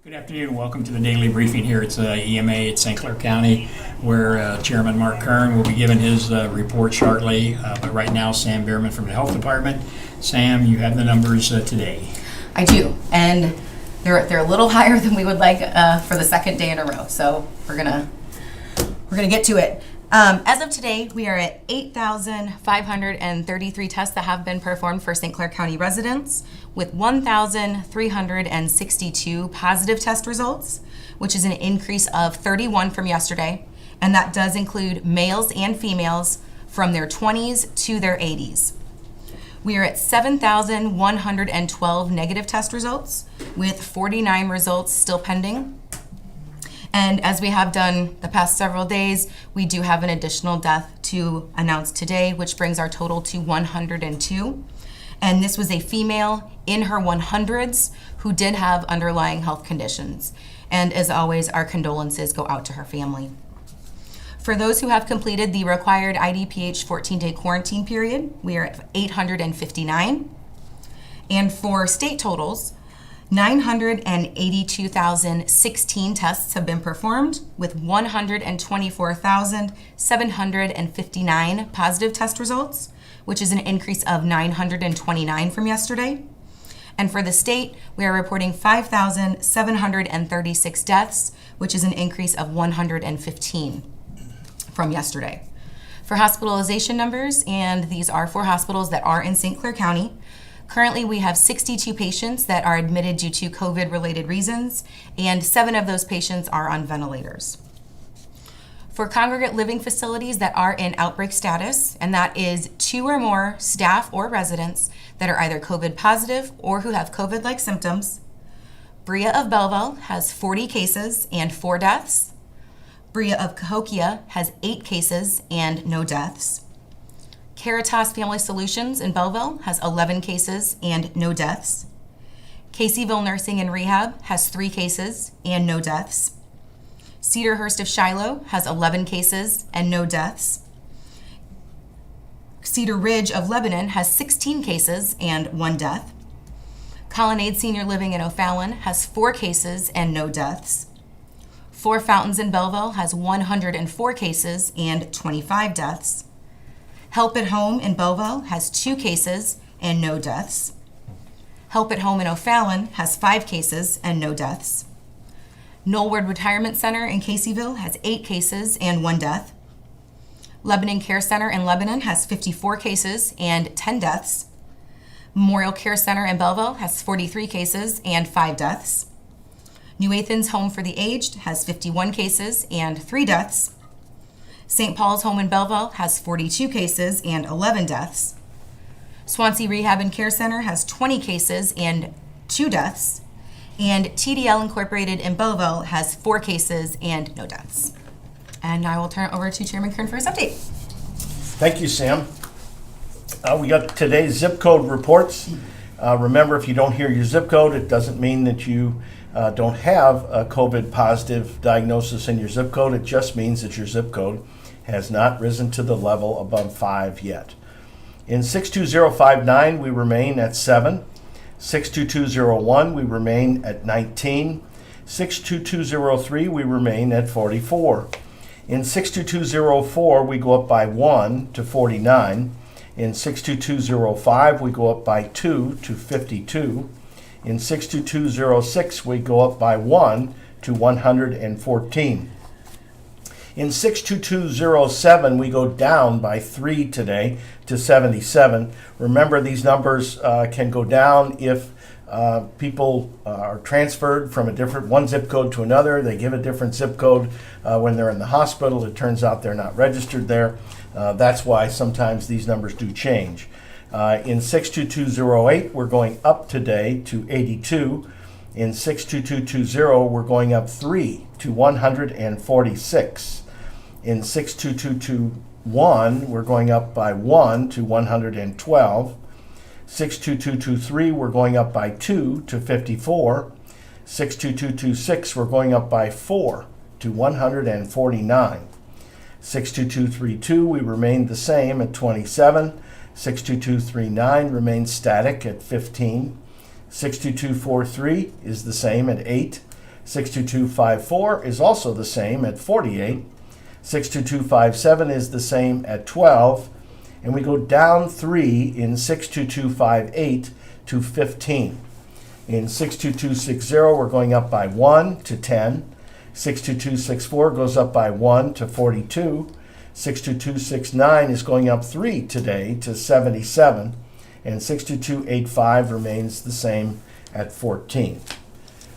Good afternoon. Welcome to the daily briefing here at EMA at St. Clair County, where Chairman Mark Kern will be giving his report shortly. But right now, Sam Bierman from the Health Department. Sam, you have the numbers today. I do, and they're a little higher than we would like for the second day in a row. So we're gonna get to it. As of today, we are at 8,533 tests that have been performed for St. Clair County residents, with 1,362 positive test results, which is an increase of 31 from yesterday. And that does include males and females from their 20s to their 80s. We are at 7,112 negative test results, with 49 results still pending. And as we have done the past several days, we do have an additional death to announce today, which brings our total to 102. And this was a female in her 100s who did have underlying health conditions. And as always, our condolences go out to her family. For those who have completed the required IDPH 14-day quarantine period, we are at 859. And for state totals, 982,016 tests have been performed, with 124,759 positive test results, which is an increase of 929 from yesterday. And for the state, we are reporting 5,736 deaths, which is an increase of 115 from yesterday. For hospitalization numbers, and these are for hospitals that are in St. Clair County, currently, we have 62 patients that are admitted due to COVID-related reasons, and 7 of those patients are on ventilators. For congregate living facilities that are in outbreak status, and that is 2 or more staff or residents that are either COVID positive or who have COVID-like symptoms, Brea of Belleville has 40 cases and 4 deaths. Brea of Cahokia has 8 cases and no deaths. Caritas Family Solutions in Belleville has 11 cases and no deaths. Caseyville Nursing and Rehab has 3 cases and no deaths. Cedarhurst of Shiloh has 11 cases and no deaths. Cedar Ridge of Lebanon has 16 cases and 1 death. Colonnade Senior Living in O'Fallon has 4 cases and no deaths. Four Fountains in Belleville has 104 cases and 25 deaths. Help at Home in Belleville has 2 cases and no deaths. Help at Home in O'Fallon has 5 cases and no deaths. Knollwood Retirement Center in Caseyville has 8 cases and 1 death. Lebanon Care Center in Lebanon has 54 cases and 10 deaths. Memorial Care Center in Belleville has 43 cases and 5 deaths. New Athens Home for the Aged has 51 cases and 3 deaths. St. Paul's Home in Belleville has 42 cases and 11 deaths. Swansea Rehab and Care Center has 20 cases and 2 deaths. And TDL Incorporated in Belleville has 4 cases and no deaths. And I will turn it over to Chairman Kern for his update. Thank you, Sam. We got today's zip code reports. Remember, if you don't hear your zip code, it doesn't mean that you don't have a COVID positive diagnosis in your zip code. It just means that your zip code has not risen to the level above 5 yet. In 62059, we remain at 7. 62201, we remain at 19. 62203, we remain at 44. In 62204, we go up by 1 to 49. In 62205, we go up by 2 to 52. In 62206, we go up by 1 to 114. In 62207, we go down by 3 today to 77. Remember, these numbers can go down if people are transferred from one zip code to another. They give a different zip code when they're in the hospital. It turns out they're not registered there. That's why sometimes these numbers do change. In 62208, we're going up today to 82. In 62220, we're going up 3 to 146. In 62221, we're going up by 1 to 112. 62223, we're going up by 2 to 54. 62226, we're going up by 4 to 149. 62232, we remain the same at 27. 62239 remains static at 15. 62243 is the same at 8. 62254 is also the same at 48. 62257 is the same at 12. And we go down 3 in 62258 to 15. In 62260, we're going up by 1 to 10. 62264 goes up by 1 to 42. 62269 is going up 3 today to 77. And 62285 remains the same at 14.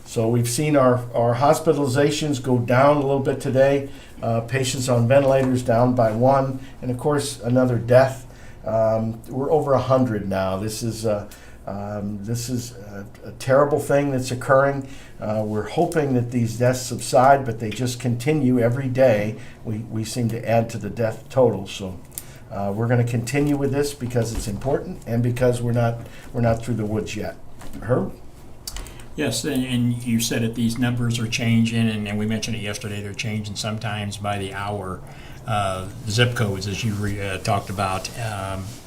So we've seen our hospitalizations go down a little bit today. Patients on ventilators down by 1. And of course, another death. We're over 100 now. This is a terrible thing that's occurring. We're hoping that these deaths subside, but they just continue every day. We seem to add to the death total. So we're going to continue with this because it's important and because we're not through the woods yet. Herb? Yes, and you said that these numbers are changing, and we mentioned it yesterday, they're changing sometimes by the hour. Zip codes, as you talked about,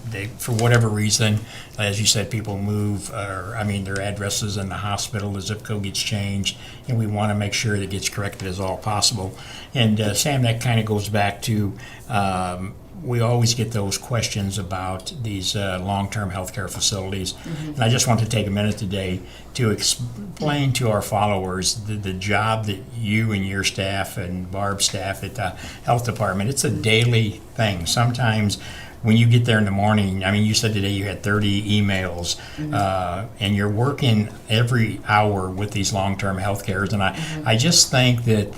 they, for whatever reason, as you said, people move, their addresses in the hospital, the zip code gets changed, and we want to make sure that it gets corrected as all possible. And Sam, that kind of goes back to we always get those questions about these long-term healthcare facilities. And I just want to take a minute today to explain to our followers the job that you and your staff and Barb's staff at the health department, it's a daily thing. Sometimes when you get there in the morning, I mean, you said today you had 30 emails, and you're working every hour with these long-term health cares. And I just think that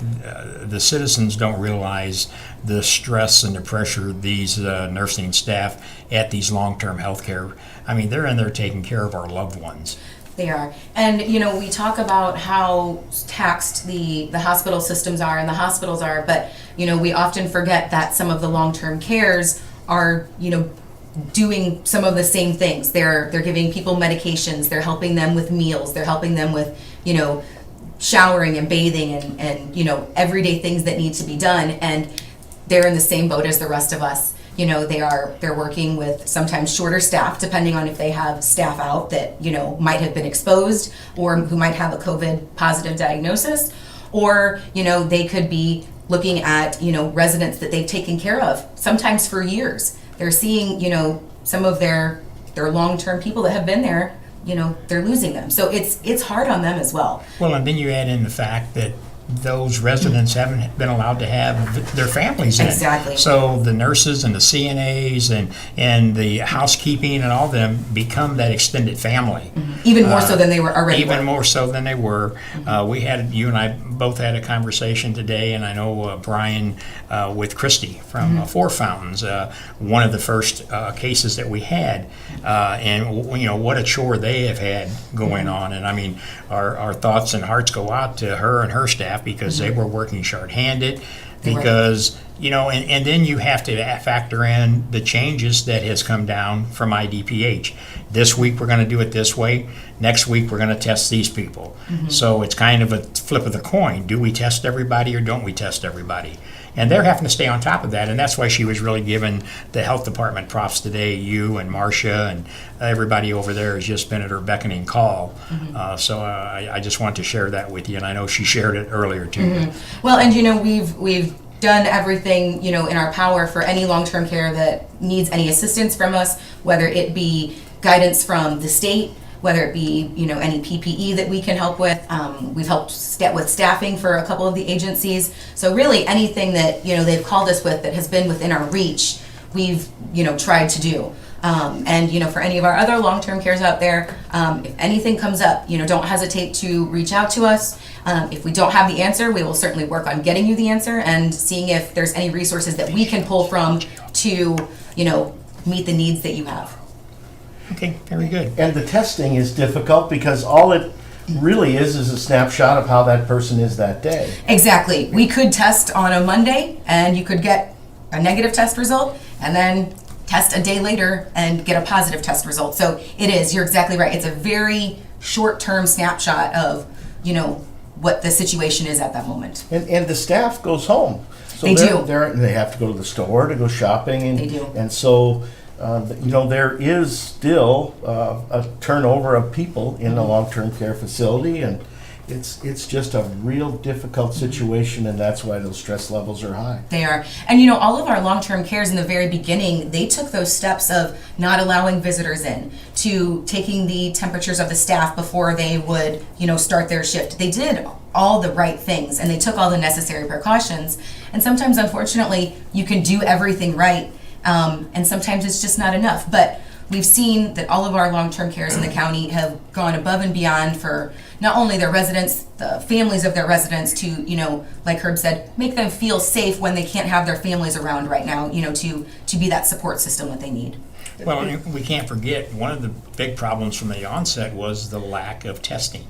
the citizens don't realize the stress and the pressure these nursing staff at these long-term health care, I mean, they're in there taking care of our loved ones. They are. And, we talk about how taxed the hospital systems are and the hospitals are, but, we often forget that some of the long-term cares are, doing some of the same things. They're giving people medications, they're helping them with meals, they're helping them with, showering and bathing and everyday things that need to be done. And they're in the same boat as the rest of us. They're working with sometimes shorter staff, depending on if they have staff out that, might have been exposed or who might have a COVID positive diagnosis, or, they could be looking at, residents that they've taken care of, sometimes for years. They're seeing, some of their long-term people that have been there, they're losing them. So it's hard on them as well. Well, and then you add in the fact that those residents haven't been allowed to have their families in. Exactly. So the nurses and the CNAs and the housekeeping and all of them become that extended family. Even more so than they were already. Even more so than they were. You and I both had a conversation today, and I know Brian with Christy from Four Fountains, one of the first cases that we had, and what a chore they have had going on. And I mean, our thoughts and hearts go out to her and her staff because they were working short-handed. Because and then you have to factor in the changes that has come down from IDPH. This week we're going to do it this way. Next week we're going to test these people. So it's kind of a flip of the coin. Do we test everybody or don't we test everybody? And they're having to stay on top of that, and that's why she was really giving the health department props today. You and Marcia and everybody over there has just been at her beckoning call. So I just want to share that with you, and I know she shared it earlier too. Well, and we've done everything in our power for any long-term care that needs any assistance from us, whether it be guidance from the state, whether it be any PPE that we can help with. We've helped with staffing for a couple of the agencies. So really anything that they've called us with that has been within our reach, we've tried to do. And for any of our other long-term cares out there, if anything comes up, don't hesitate to reach out to us. If we don't have the answer, we will certainly work on getting you the answer and seeing if there's any resources that we can pull from to meet the needs that you have. Okay, very good. And the testing is difficult because all it really is a snapshot of how that person is that day. Exactly. We could test on a Monday and you could get a negative test result, and then test a day later and get a positive test result. So it is, you're exactly right. It's a very short-term snapshot of, what the situation is at that moment. And the staff goes home. So they do. They have to go to the store to go shopping. And, they do. And so, there is still a turnover of people in the long-term care facility. And It's just a real difficult situation, and that's why those stress levels are high. They are. And all of our long-term cares in the very beginning, they took those steps of not allowing visitors in, to taking the temperatures of the staff before they would, start their shift. They did all the right things, and they took all the necessary precautions. And sometimes, unfortunately, you can do everything right, and sometimes it's just not enough. But we've seen that all of our long-term cares in the county have gone above and beyond for not only their residents, the families of their residents, to, like Herb said, make them feel safe when they can't have their families around right now, to be that support system that they need. Well, and we can't forget, one of the big problems from the onset was the lack of testing.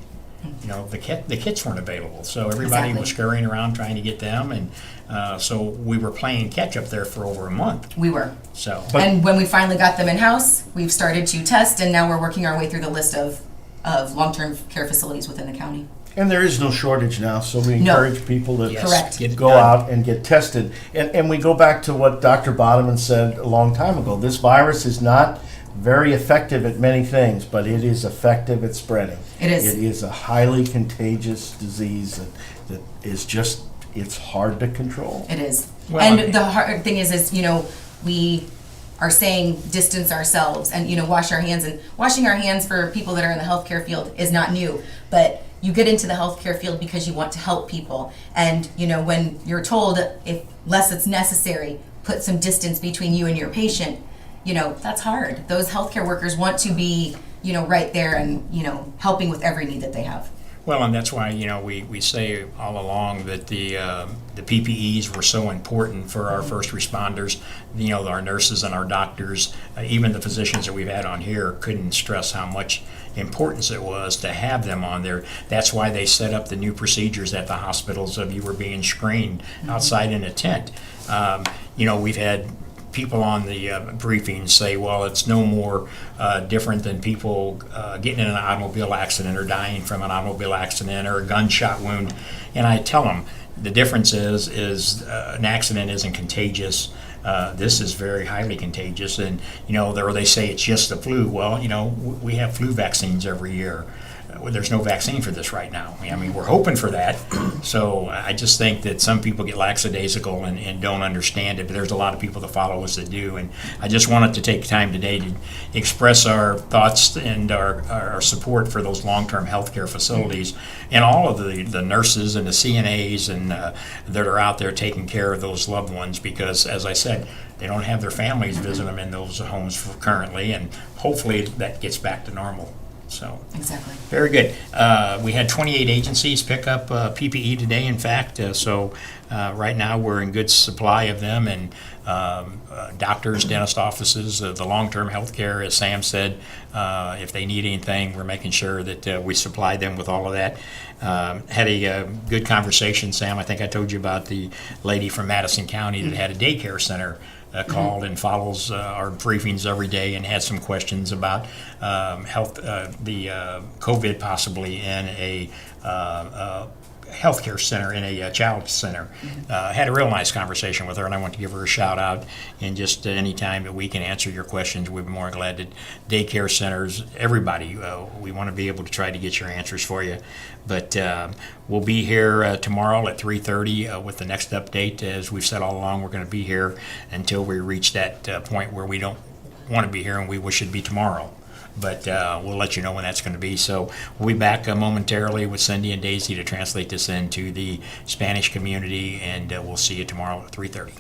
The kits weren't available, so everybody Exactly. was scurrying around trying to get them, and so we were playing catch up there for over a month. We were. So, And when we finally got them in-house, we've started to test, and now we're working our way through the list of long-term care facilities within the county. And there is no shortage now, so we No. encourage people to yes, Correct. get it go done. out and get tested. And we go back to what Dr. Bodeman said a long time ago. This virus is not very effective at many things, but it is effective at spreading. It is. It is a highly contagious disease that is just, it's hard to control. It is. Well, And the hard thing is, we are saying distance ourselves and, wash our hands. And washing our hands for people that are in the healthcare field is not new. But you get into the healthcare field because you want to help people. And, when you're told, if less it's necessary, put some distance between you and your patient, that's hard. Those healthcare workers want to be, right there and, helping with every need that they have. Well, and that's why, we say all along that the PPEs were so important for our first responders. Our nurses and our doctors, even the physicians that we've had on here, couldn't stress how much importance it was to have them on there. That's why they set up the new procedures at the hospitals of you were being screened outside in a tent. We've had people on the briefings say, well, it's no more different than people getting in an automobile accident or dying from an automobile accident or a gunshot wound. And I tell them the difference is an accident isn't contagious. This is very highly contagious. And, they say it's just the flu. Well, we have flu vaccines every year. There's no vaccine for this right now. I mean, we're hoping for that. So I just think that some people get lackadaisical and don't understand it, but there's a lot of people that follow us that do. And I just wanted to take time today to express our thoughts and our support for those long-term healthcare facilities and all of the nurses and the CNAs and that are out there taking care of those loved ones, because, as I said, they don't have their families visit them in those homes currently, and hopefully that gets back to normal. So Exactly. very good. We had 28 agencies pick up PPE today, in fact. So right now we're in good supply of them, and doctors, dentist offices, the long-term health care, as Sam said, if they need anything, we're making sure that we supply them with all of that. Had a good conversation, Sam. I think I told you about the lady from Madison County that had a daycare center called and follows our briefings every day and had some questions about health, the COVID possibly in a healthcare center, in a child center. Had a real nice conversation with her, and I want to give her a shout out. And just any time that we can answer your questions, we'd be more glad that daycare centers, everybody, we want to be able to try to get your answers for you. But we'll be here tomorrow at 3:30 with the next update. As we've said all along, we're going to be here until we reach that point where we don't want to be here and we wish it'd be tomorrow. But we'll let you know when that's going to be. So we'll be back momentarily with Cindy and Daisy to translate this into the Spanish community, and we'll see you tomorrow at 3:30.